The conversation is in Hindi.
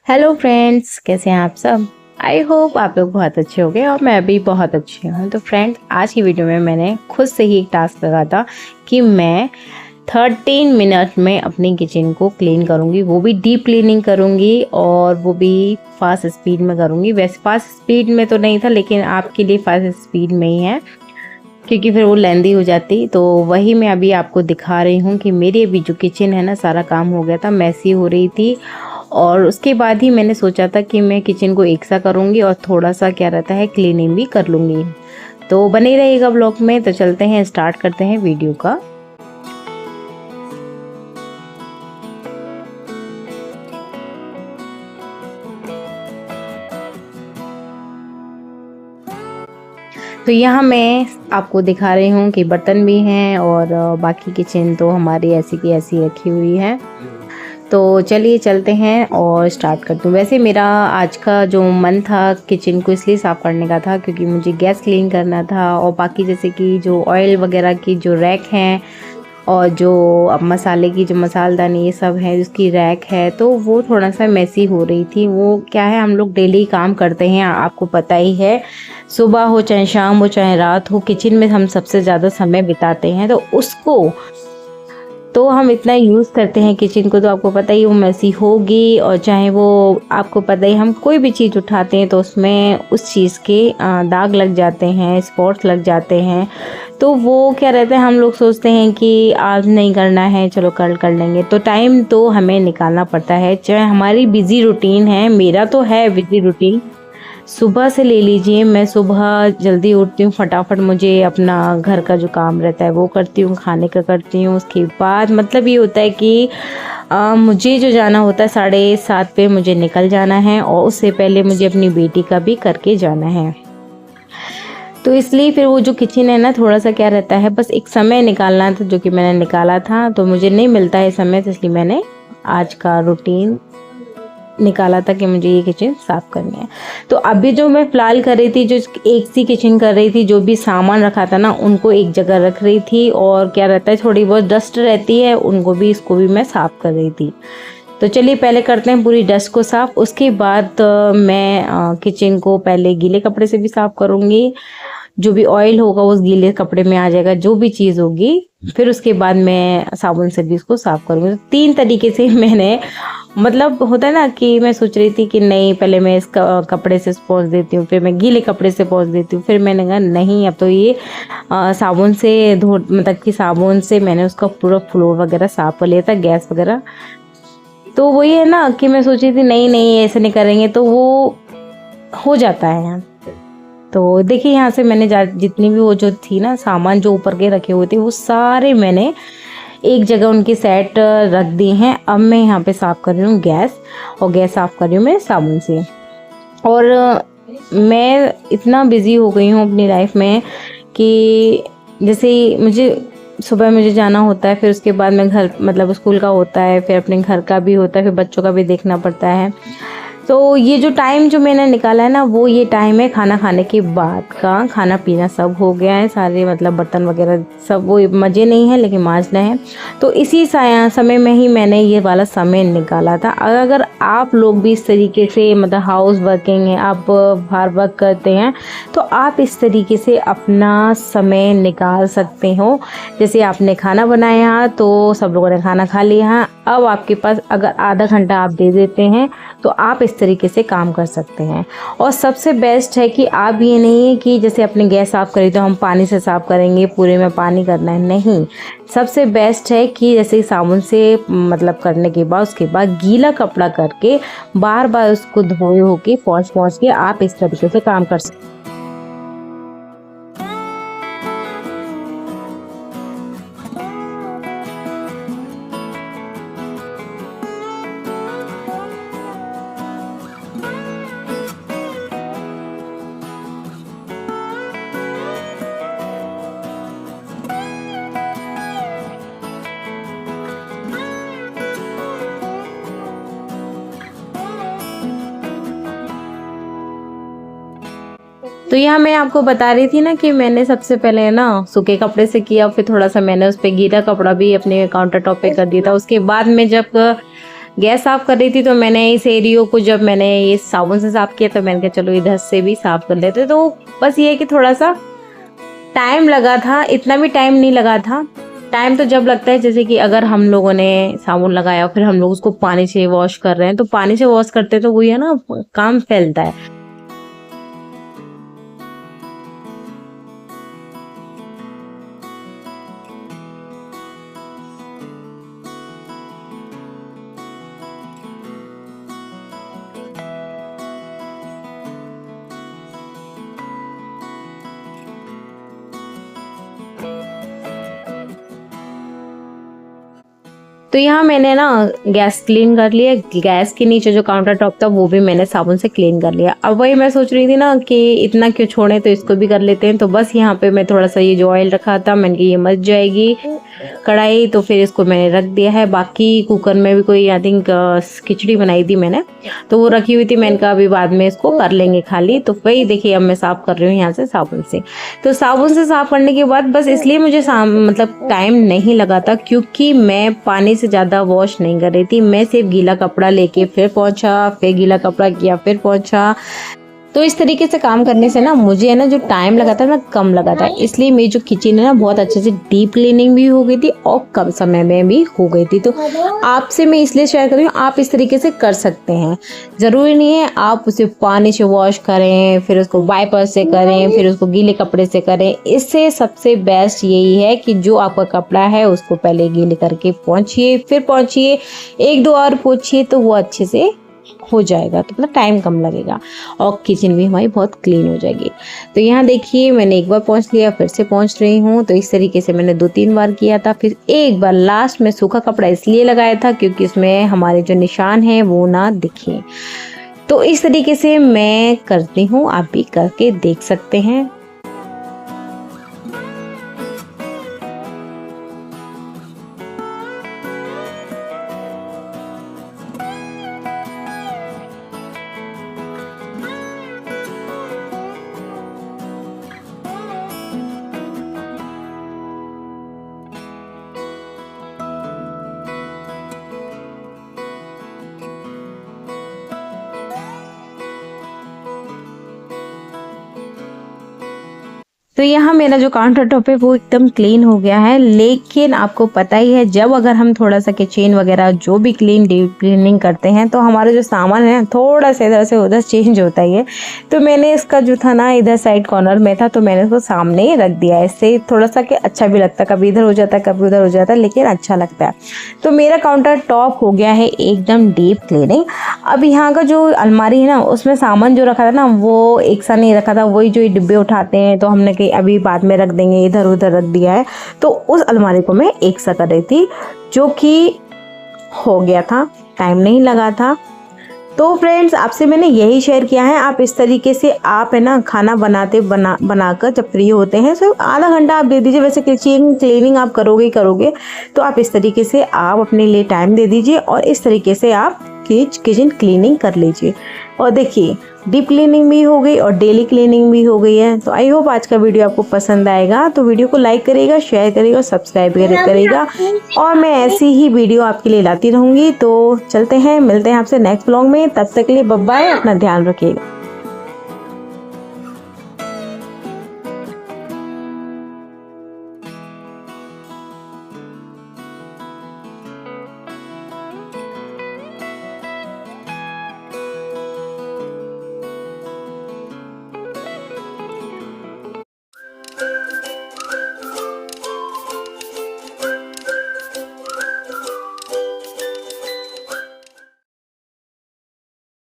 हेलो फ्रेंड्स, कैसे हैं आप सब। आई होप आप लोग बहुत अच्छे होंगे और मैं भी बहुत अच्छी हूँ। तो फ्रेंड्स, आज की वीडियो में मैंने खुद से ही एक टास्क लगा था कि मैं 13 मिनट में अपनी किचन को क्लीन करूँगी, वो भी डीप क्लीनिंग करूँगी और वो भी फास्ट स्पीड में करूँगी। वैसे फास्ट स्पीड में तो नहीं था, लेकिन आपके लिए फास्ट स्पीड में ही है क्योंकि फिर वो लेंदी हो जाती। तो वही मैं अभी आपको दिखा रही हूँ कि मेरी अभी जो किचन है ना, सारा काम हो गया था, मैसी हो रही थी। और उसके बाद ही मैंने सोचा था कि मैं किचन को एक सा करूँगी और थोड़ा सा क्या रहता है क्लीनिंग भी कर लूँगी। तो बने रहिएगा ब्लॉग में। तो चलते हैं, स्टार्ट करते हैं वीडियो का। तो यहाँ मैं आपको दिखा रही हूँ कि बर्तन भी हैं और बाकी किचन तो हमारी ऐसी की ऐसी रखी हुई है। तो चलिए चलते हैं और स्टार्ट करती हूँ। वैसे मेरा आज का जो मन था किचन को इसलिए साफ़ करने का था क्योंकि मुझे गैस क्लीन करना था और बाकी जैसे कि जो ऑयल वगैरह की जो रैक हैं और जो अब मसाले की जो मसालदानी ये सब है उसकी रैक है, तो वो थोड़ा सा मैसी हो रही थी। वो क्या है, हम लोग डेली काम करते हैं, आपको पता ही है, सुबह हो चाहे शाम हो चाहे रात हो, किचन में हम सबसे ज़्यादा समय बिताते हैं। तो उसको तो हम इतना यूज़ करते हैं किचन को, तो आपको पता ही वो मैसी होगी। और चाहे वो आपको पता ही, हम कोई भी चीज़ उठाते हैं तो उसमें उस चीज़ के दाग लग जाते हैं, स्पॉट्स लग जाते हैं। तो वो क्या रहता है, हम लोग सोचते हैं कि आज नहीं करना है, चलो कल कर लेंगे। तो टाइम तो हमें निकालना पड़ता है, चाहे हमारी बिज़ी रूटीन है। मेरा तो है बिज़ी रूटीन, सुबह से ले लीजिए, मैं सुबह जल्दी उठती हूँ, फटाफट मुझे अपना घर का जो काम रहता है वो करती हूँ, खाने का करती हूँ। उसके बाद मतलब ये होता है कि मुझे जो जाना होता है 7:30 पे मुझे निकल जाना है और उससे पहले मुझे अपनी बेटी का भी करके जाना है। तो इसलिए फिर वो जो किचन है ना, थोड़ा सा क्या रहता है, बस एक समय निकालना था जो कि मैंने निकाला था। तो मुझे नहीं मिलता है समय, तो इसलिए मैंने आज का रूटीन निकाला था कि मुझे ये किचन साफ़ करनी है। तो अभी जो मैं फ़िलहाल कर रही थी, जो एक सी किचन कर रही थी, जो भी सामान रखा था ना उनको एक जगह रख रही थी और क्या रहता है, थोड़ी बहुत डस्ट रहती है उनको भी, इसको भी मैं साफ़ कर रही थी। तो चलिए पहले करते हैं पूरी डस्ट को साफ़, उसके बाद मैं किचन को पहले गीले कपड़े से भी साफ़ करूँगी। जो भी ऑयल होगा उस गीले कपड़े में आ जाएगा, जो भी चीज़ होगी। फिर उसके बाद मैं साबुन से भी इसको साफ़ करूँगी। तो 3 तरीके से मैंने, मतलब होता है ना कि मैं सोच रही थी कि नहीं, पहले मैं इस कपड़े से पोंछ देती हूँ, फिर मैं गीले कपड़े से पोंछ देती हूँ। फिर मैंने कहा नहीं, अब तो ये साबुन से मतलब कि साबुन से मैंने उसका पूरा फ्लोर वगैरह साफ़ कर लिया था, गैस वगैरह। तो वही है ना कि मैं सोची थी नहीं नहीं ऐसे नहीं करेंगे तो वो हो जाता है। तो देखिए यहाँ से मैंने जितनी भी वो जो थी ना सामान जो ऊपर के रखे हुए थे, वो सारे मैंने एक जगह उनकी सेट रख दी हैं। अब मैं यहाँ पे साफ़ कर रही हूँ गैस, और गैस साफ़ कर रही हूँ मैं साबुन से। और मैं इतना बिज़ी हो गई हूँ अपनी लाइफ में कि जैसे मुझे सुबह मुझे जाना होता है, फिर उसके बाद मैं घर, मतलब स्कूल का होता है, फिर अपने घर का भी होता है, फिर बच्चों का भी देखना पड़ता है। तो ये जो टाइम जो मैंने निकाला है ना, वो ये टाइम है खाना खाने के बाद का। खाना पीना सब हो गया है, सारे मतलब बर्तन वगैरह सब, वो मज़े नहीं है लेकिन मांजना है। तो इसी समय में ही मैंने ये वाला समय निकाला था। अगर आप लोग भी इस तरीके से, मतलब हाउस वर्किंग है, आप बाहर वर्क करते हैं, तो आप इस तरीके से अपना समय निकाल सकते हो। जैसे आपने खाना बनाया तो सब लोगों ने खाना खा लिया, अब आपके पास अगर आधा घंटा आप दे देते हैं तो आप इस तरीके से काम कर सकते हैं। और सबसे बेस्ट है कि आप ये नहीं है कि जैसे अपने गैस साफ़ करी तो हम पानी से साफ़ करेंगे, पूरे में पानी करना है, नहीं। सबसे बेस्ट है कि जैसे साबुन से मतलब करने के बाद उसके बाद गीला कपड़ा करके बार बार उसको धोए होके पहुँच के आप इस तरीके से काम कर सकते हैं। तो यहाँ मैं आपको बता रही थी ना कि मैंने सबसे पहले ना सूखे कपड़े से किया, फिर थोड़ा सा मैंने उस पर गीला कपड़ा भी अपने काउंटर टॉप पे कर दिया था। उसके बाद में जब गैस साफ़ कर रही थी तो मैंने इस एरियो को जब मैंने ये साबुन से साफ़ किया तो मैंने कहा चलो इधर से भी साफ़ कर लेते। तो बस ये है कि थोड़ा सा टाइम लगा था, इतना भी टाइम नहीं लगा था। टाइम तो जब लगता है जैसे कि अगर हम लोगों ने साबुन लगाया फिर हम लोग उसको पानी से वॉश कर रहे हैं, तो पानी से वॉश करते तो वही है ना, काम फैलता है। तो यहाँ मैंने ना गैस क्लीन कर लिया, गैस के नीचे जो काउंटर टॉप था वो भी मैंने साबुन से क्लीन कर लिया। अब वही मैं सोच रही थी ना कि इतना क्यों छोड़ें, तो इसको भी कर लेते हैं। तो बस यहाँ पे मैं थोड़ा सा ये जो ऑयल रखा था मैंने कहा ये मच जाएगी कढ़ाई, तो फिर इसको मैंने रख दिया है। बाकी कुकर में भी कोई आई थिंक खिचड़ी बनाई थी मैंने, तो वो रखी हुई थी, मैंने कहा अभी बाद में इसको कर लेंगे खाली। तो वही देखिए अब मैं साफ़ कर रही हूँ यहाँ से साबुन से। तो साबुन से साफ़ करने के बाद बस इसलिए मुझे मतलब टाइम नहीं लगा था क्योंकि मैं पानी से ज़्यादा वॉश नहीं कर रही थी। मैं सिर्फ गीला कपड़ा लेके फिर पोंछा, फिर गीला कपड़ा किया फिर पोंछा। तो इस तरीके से काम करने से ना मुझे है ना जो टाइम लगा था ना कम लगा था, इसलिए मेरी जो किचन है ना बहुत अच्छे से डीप क्लीनिंग भी हो गई थी और कम समय में भी हो गई थी। तो आपसे मैं इसलिए शेयर कर रही हूँ, आप इस तरीके से कर सकते हैं। ज़रूरी नहीं है आप उसे पानी से वॉश करें, फिर उसको वाइपर से करें, फिर उसको गीले कपड़े से करें। इससे सबसे बेस्ट यही है कि जो आपका कपड़ा है उसको पहले गीले करके पोंछिए, फिर पोंछिए, एक दो और पोंछिए, तो वो अच्छे से हो जाएगा। तो मतलब टाइम कम लगेगा और किचन भी हमारी बहुत क्लीन हो जाएगी। तो यहाँ देखिए मैंने एक बार पोंछ लिया, फिर से पोंछ रही हूँ। तो इस तरीके से मैंने 2-3 बार किया था। फिर एक बार लास्ट में सूखा कपड़ा इसलिए लगाया था क्योंकि इसमें हमारे जो निशान हैं वो ना दिखे। तो इस तरीके से मैं करती हूँ, आप भी करके देख सकते हैं। तो यहाँ मेरा जो काउंटर टॉप है वो एकदम क्लीन हो गया है। लेकिन आपको पता ही है जब अगर हम थोड़ा सा किचन वगैरह जो भी डीप क्लीनिंग करते हैं तो हमारा जो सामान है थोड़ा सा इधर से उधर चेंज होता ही है। तो मैंने इसका जो था ना इधर साइड कॉर्नर में था तो मैंने इसको सामने ही रख दिया। इससे थोड़ा सा कि अच्छा भी लगता है, कभी इधर हो जाता है कभी उधर हो जाता है, लेकिन अच्छा लगता है। तो मेरा काउंटर टॉप हो गया है एकदम डीप क्लीनिंग। अब यहाँ का जो अलमारी है ना उसमें सामान जो रखा था ना वो एक सा नहीं रखा था, वही जो डिब्बे उठाते हैं तो हमने अभी बाद में रख देंगे, इधर उधर रख दिया है। तो उस अलमारी को मैं एक सा कर रही थी, जो कि हो गया था, टाइम नहीं लगा था। तो फ्रेंड्स आपसे मैंने यही शेयर किया है। आप इस तरीके से आप है ना खाना बनाकर जब फ्री होते हैं सिर्फ आधा घंटा आप दे दीजिए। वैसे किचन क्लीनिंग आप करोगे ही करोगे, तो आप इस तरीके से आप अपने लिए टाइम दे दीजिए और इस तरीके से आप किचन क्लीनिंग कर लीजिए। और देखिए डीप क्लीनिंग भी हो गई और डेली क्लीनिंग भी हो गई है। तो आई होप आज का वीडियो आपको पसंद आएगा। तो वीडियो को लाइक करिएगा, शेयर करिएगा और सब्सक्राइब करिएगा और मैं ऐसी ही वीडियो आपके लिए लाती रहूँगी। तो चलते हैं, मिलते हैं आपसे नेक्स्ट व्लॉग में। तब तक के लिए बाय बाय, अपना ध्यान रखिएगा।